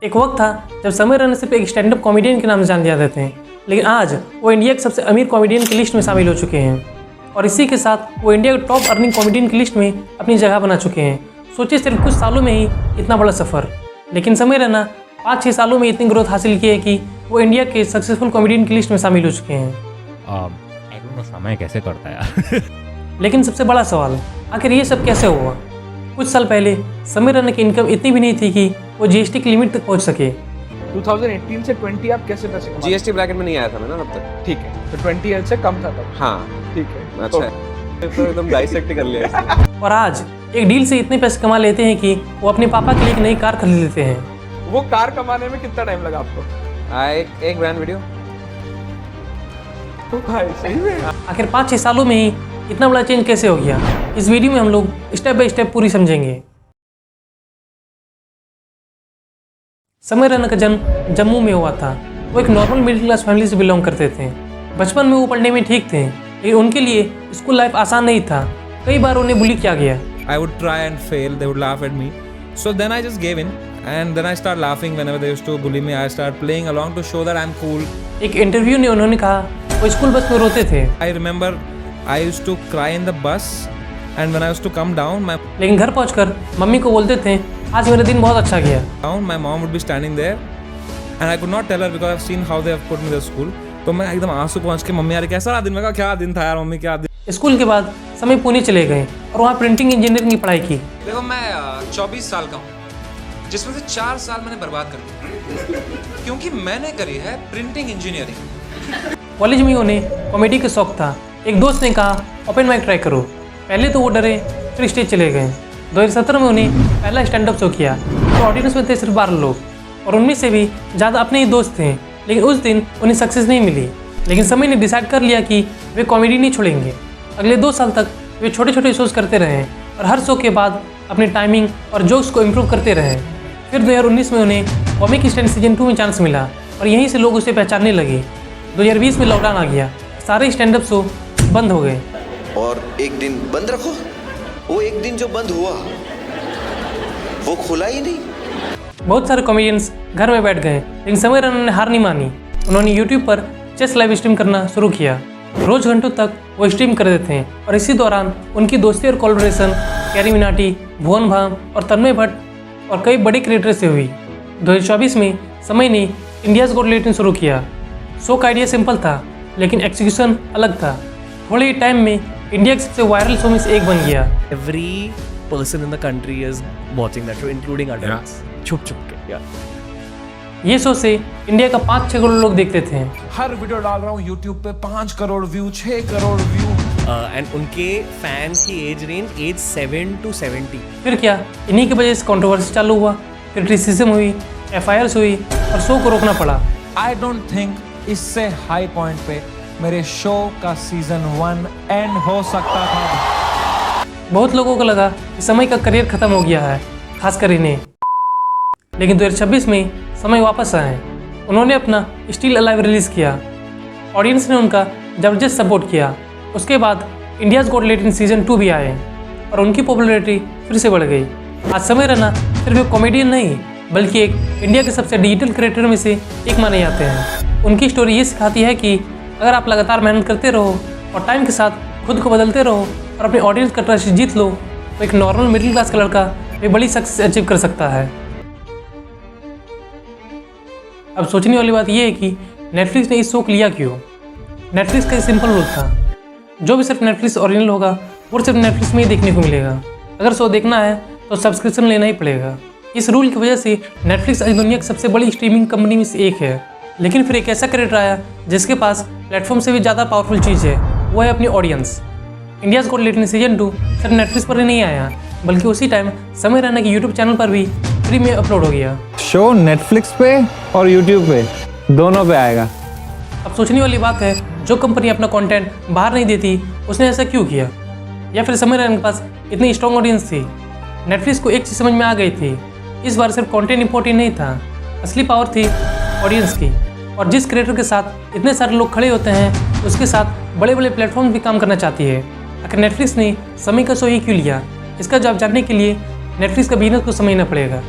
एक वक्त था जब समय रैना सिर्फ एक स्टैंड अप कॉमेडियन के नाम से जाने जाते थे, लेकिन आज वो इंडिया के सबसे अमीर कॉमेडियन की लिस्ट में शामिल हो चुके हैं और इसी के साथ वो इंडिया के टॉप अर्निंग कॉमेडियन की लिस्ट में अपनी जगह बना चुके हैं। सोचिए सिर्फ कुछ सालों में ही इतना बड़ा सफ़र। लेकिन समय रैना 5-6 सालों में इतनी ग्रोथ हासिल की है कि वो इंडिया के सक्सेसफुल कॉमेडियन की लिस्ट में शामिल हो चुके हैं। समय कैसे करता है यार। लेकिन सबसे बड़ा सवाल, आखिर ये सब कैसे हुआ? कुछ साल पहले समय रैना की इनकम इतनी भी नहीं थी कि वो जीएसटी की लिमिट तक पहुंच सके। 2018 से 20 आप कैसे पैसे कमाते? जीएसटी ब्रैकेट में नहीं आया था मैं ना तब तक। ठीक है, तो 20 से कम था तब। हाँ ठीक है, अच्छा है। तो एकदम डाइसेक्ट कर लिया इसने। और आज एक डील से इतने पैसे कमा लेते हैं कि वो अपने पापा के लिए एक नई कार खरीद लेते हैं। वो कार कमाने में कितना टाइम लगा आपको? एक ब्रांड वीडियो। तो भाई सही में आखिर 5-6 सालों में ही इतना बड़ा चेंज कैसे हो गया? इस वीडियो में हम लोग स्टेप बाय स्टेप पूरी समझेंगे। समय रैना का जन्म जम्मू में हुआ था। वो एक नॉर्मल मिडिल क्लास फैमिली से बिलोंग करते थे। बचपन में वो पढ़ने में ठीक थे, लेकिन उनके लिए स्कूल लाइफ आसान नहीं था। कई बार उन्हें बुली किया गया। I would try and fail, they would laugh at me. So then I just gave in and then I start laughing whenever they used to bully me. I start playing along to show that I'm cool. एक interview में उन्होंने कहा वो school bus में रोते थे। I remember I used to cry in the bus and when I used to come down, लेकिन घर पहुंचकर मम्मी को बोलते थे आज मेरा दिन बहुत अच्छा गया। my mom would be standing there and I could not tell her because I've seen how they have put me to school. तो मैं एकदम आंसू पहुंच के मम्मी यार कैसा रहा दिन? मैं कहा क्या दिन था यार मम्मी, क्या दिन। स्कूल के बाद समय पुणे चले गए और वहाँ प्रिंटिंग इंजीनियरिंग की पढ़ाई की। देखो मैं 24 साल का हूँ, जिसमें से 4 साल मैंने बर्बाद कर दिए क्योंकि मैंने करी है प्रिंटिंग इंजीनियरिंग। कॉलेज में उन्हें कॉमेडी का शौक था। एक दोस्त ने कहा ओपन माइक ट्राई करो। पहले तो वो डरे, फिर स्टेज चले गए। 2017 में उन्हें पहला स्टैंड अप शो किया तो ऑडियंस में थे सिर्फ 12 लोग और उनमें से भी ज़्यादा अपने ही दोस्त थे। लेकिन उस दिन उन्हें सक्सेस नहीं मिली। लेकिन समय ने डिसाइड कर लिया कि वे कॉमेडी नहीं छोड़ेंगे। अगले 2 साल तक वे छोटे छोटे शोज़ करते रहे और हर शो के बाद अपनी टाइमिंग और जोक्स को इम्प्रूव करते रहे। फिर 2019 में उन्हें कॉमिक स्टैंड सीजन 2 में चांस मिला और यहीं से लोग उसे पहचानने लगे। 2020 में लॉकडाउन आ गया, सारे स्टैंड अप शो बंद हो गए। और एक दिन बंद रखो, वो एक दिन जो बंद हुआ वो खुला ही नहीं। बहुत सारे कॉमेडियंस घर में बैठ गए, लेकिन समय रैना ने हार नहीं मानी। उन्होंने यूट्यूब पर चेस लाइव स्ट्रीम करना शुरू किया। रोज घंटों तक वो स्ट्रीम कर देते हैं और इसी दौरान उनकी दोस्ती और कोलैबोरेशन कैरी मिनाटी, भुवन भाम और तन्मय भट्ट और कई बड़े क्रिएटर से हुई। 2024 में समय ने इंडियाज़ गॉट टैलेंट शुरू किया। शो का आइडिया सिंपल था, लेकिन एग्जीक्यूशन अलग था। थोड़े ही टाइम में इंडिया के सबसे वायरल शो में से एक बन गया। Every person in the country is watching that show, including adults. छुप के ये शो से इंडिया का 5-6 करोड़ लोग देखते थे। हर वीडियो डाल रहा हूँ यूट्यूब पे 5 crore view, 6 crore view. And उनके फैंस की एज रेंज 7 to 70। फिर क्या, इन्हीं की वजह से कंट्रोवर्सी चालू हुआ, फिर क्रिटिसिज्म हुई, FIRs हुई और शो को रोकना पड़ा। आई डोंट थिंक इससे हाई पॉइंट पे मेरे शो का सीजन 1 एंड हो सकता था। बहुत लोगों को लगा कि समय का करियर खत्म हो गया है, खासकर इन्हें। लेकिन 2026 में समय वापस आए। उन्होंने अपना स्टिल अलाइव रिलीज़ किया। ऑडियंस ने उनका ज़बरदस्त सपोर्ट किया। उसके बाद इंडियाज़ गॉट टैलेंट सीजन 2 भी आए और उनकी पॉपुलैरिटी फिर से बढ़ गई। आज समय रैना सिर्फ एक कॉमेडियन नहीं, बल्कि एक इंडिया के सबसे डिजिटल क्रिएटर में से एक माने जाते हैं। उनकी स्टोरी ये सिखाती है कि अगर आप लगातार मेहनत करते रहो और टाइम के साथ खुद को बदलते रहो और अपने ऑडियंस का ट्रस्ट जीत लो, तो एक नॉर्मल मिडिल क्लास का लड़का भी बड़ी सक्सेस अचीव कर सकता है। अब सोचने वाली बात यह है कि नेटफ्लिक्स ने इस शो को लिया क्यों? नेटफ्लिक्स का एक सिंपल रूल था, जो भी सिर्फ नेटफ्लिक्स ओरिजिनल होगा वो सिर्फ नेटफ्लिक्स में ही देखने को मिलेगा। अगर शो देखना है तो सब्सक्रिप्शन लेना ही पड़ेगा। इस रूल की वजह से नेटफ्लिक्स आज दुनिया की सबसे बड़ी स्ट्रीमिंग कंपनी में से एक है। लेकिन फिर एक ऐसा क्रिएटर आया जिसके पास प्लेटफॉर्म से भी ज़्यादा पावरफुल चीज़ है, वो है अपनी audience. India's got talent season 2 सिर्फ नेटफ्लिक्स पर ही नहीं आया, बल्कि उसी टाइम समय रैना के यूट्यूब चैनल पर भी फ्री में अपलोड हो गया। शो नेटफ्लिक्स पे और यूट्यूब पे दोनों पे आएगा। अब सोचने वाली बात है, जो कंपनी अपना कंटेंट बाहर नहीं देती उसने ऐसा क्यों किया? या फिर समय रैना के पास इतनी स्ट्रॉन्ग ऑडियंस थी? नेटफ्लिक्स को एक चीज़ समझ में आ गई थी, इस बार सिर्फ कंटेंट इंपॉर्टेंट नहीं था, असली पावर थी ऑडियंस की। और जिस क्रिएटर के साथ इतने सारे लोग खड़े होते हैं उसके साथ बड़े बड़े प्लेटफॉर्म भी काम करना चाहती है। आखिर नेटफ्लिक्स ने समय का शो ही क्यों लिया? इसका जवाब जानने के लिए नेटफ्लिक्स का बिजनेस को समझना पड़ेगा।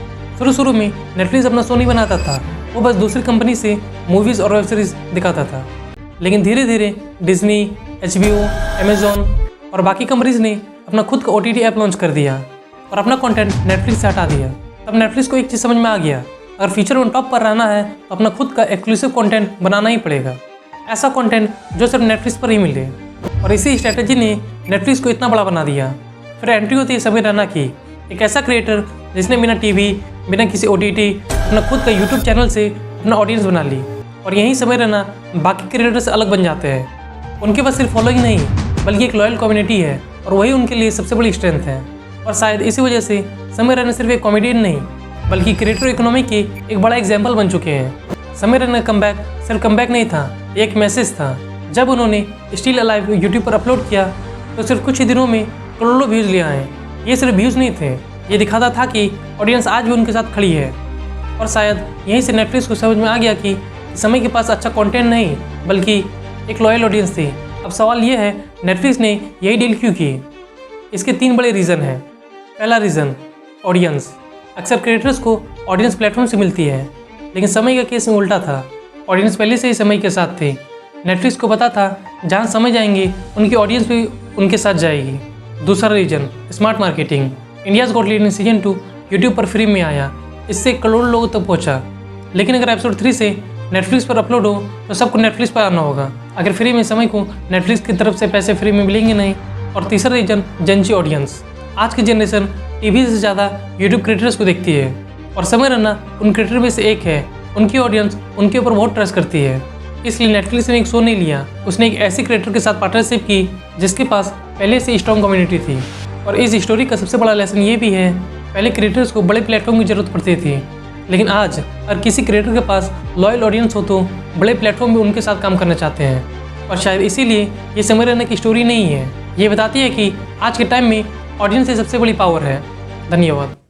शुरू में नेटफ्लिक्स अपना शो नहीं बनाता था, वो बस दूसरी कंपनी से मूवीज़ और वेब सीरीज दिखाता था। लेकिन धीरे धीरे डिज्नी, HBO, अमेजोन और बाकी कंपनीज ने अपना खुद का OTT ऐप लॉन्च कर दिया और अपना कंटेंट नेटफ्लिक्स से हटा दिया। तब नेटफ्लिक्स को एक चीज़ समझ में आ गया, अगर फीचर ऑन टॉप पर रहना है तो अपना खुद का एक्सक्लूसिव कंटेंट बनाना ही पड़ेगा, ऐसा कंटेंट जो सिर्फ नेटफ्लिक्स पर ही मिले। और इसी स्ट्रेटजी ने नेटफ्लिक्स को इतना बड़ा बना दिया। फिर एंट्री होती है समीर रैना की, एक ऐसा क्रिएटर जिसने बिना टीवी, बिना किसी OTT अपना खुद का यूट्यूब चैनल से अपना ऑडियंस बना ली। और यहीं समीर रैना बाकी क्रिएटर से अलग बन जाते हैं। उनके पास सिर्फ फॉलोइंग नहीं बल्कि एक लॉयल कम्युनिटी है और वही उनके लिए सबसे बड़ी स्ट्रेंथ है। और शायद इसी वजह से समीर रैना सिर्फ एक कॉमेडियन नहीं बल्कि क्रिएटर इकोनॉमी के एक बड़ा एग्जाम्पल बन चुके हैं। समीर रैना कमबैक सिर्फ कमबैक नहीं था, एक मैसेज था। जब उन्होंने स्टिल अलाइव यूट्यूब पर अपलोड किया तो सिर्फ कुछ ही दिनों में करोड़ों व्यूज़ ले आए। ये सिर्फ व्यूज़ नहीं थे, ये दिखाता था कि ऑडियंस आज भी उनके साथ खड़ी है। और शायद यहीं से नेटफ्लिक्स को समझ में आ गया कि समय के पास अच्छा कंटेंट नहीं बल्कि एक लॉयल ऑडियंस थी। अब सवाल ये है, नेटफ्लिक्स ने यही डील क्यों की? इसके 3 बड़े रीज़न हैं। पहला रीज़न, ऑडियंस। अक्सर क्रिएटर्स को ऑडियंस प्लेटफॉर्म से मिलती है, लेकिन समय का केस में उल्टा था। ऑडियंस पहले से ही समय के साथ थे। नेटफ्लिक्स को पता था जहाँ समय जाएंगे उनकी ऑडियंस भी उनके साथ जाएगी। दूसरा reason, smart marketing. India's got talent season 2 YouTube पर फ्री में आया, इससे करोड़ों लोगों तक पहुँचा। लेकिन अगर एपिसोड 3 से नेटफ्लिक्स पर अपलोड हो तो सबको नेटफ्लिक्स पर आना होगा। अगर फ्री में समय को नेटफ्लिक्स की तरफ से पैसे फ्री में मिलेंगे नहीं। और तीसरा रीजन, जेनजी ऑडियंस। आज की जनरेशन टीवी से ज़्यादा यूट्यूब क्रिएटर्स को देखती है और समीर रैना उन क्रिएटर में से एक है। उनकी ऑडियंस उनके ऊपर बहुत ट्रस्ट करती है, इसलिए नेटफ्लिक्स ने एक शो नहीं लिया, उसने एक ऐसे क्रिएटर के साथ पार्टनरशिप की जिसके पास पहले से स्ट्रॉन्ग कम्युनिटी थी। और इस स्टोरी का सबसे बड़ा लेसन ये भी है, पहले क्रिएटर्स को बड़े प्लेटफॉर्म की जरूरत पड़ती थी, लेकिन आज अगर किसी क्रिएटर के पास लॉयल ऑडियंस हो तो बड़े प्लेटफॉर्म भी उनके साथ काम करना चाहते हैं। और शायद इसीलिए ये समीर रैना की स्टोरी नहीं है, ये बताती है कि आज के टाइम में ऑडियंस ही सबसे बड़ी पावर है। धन्यवाद।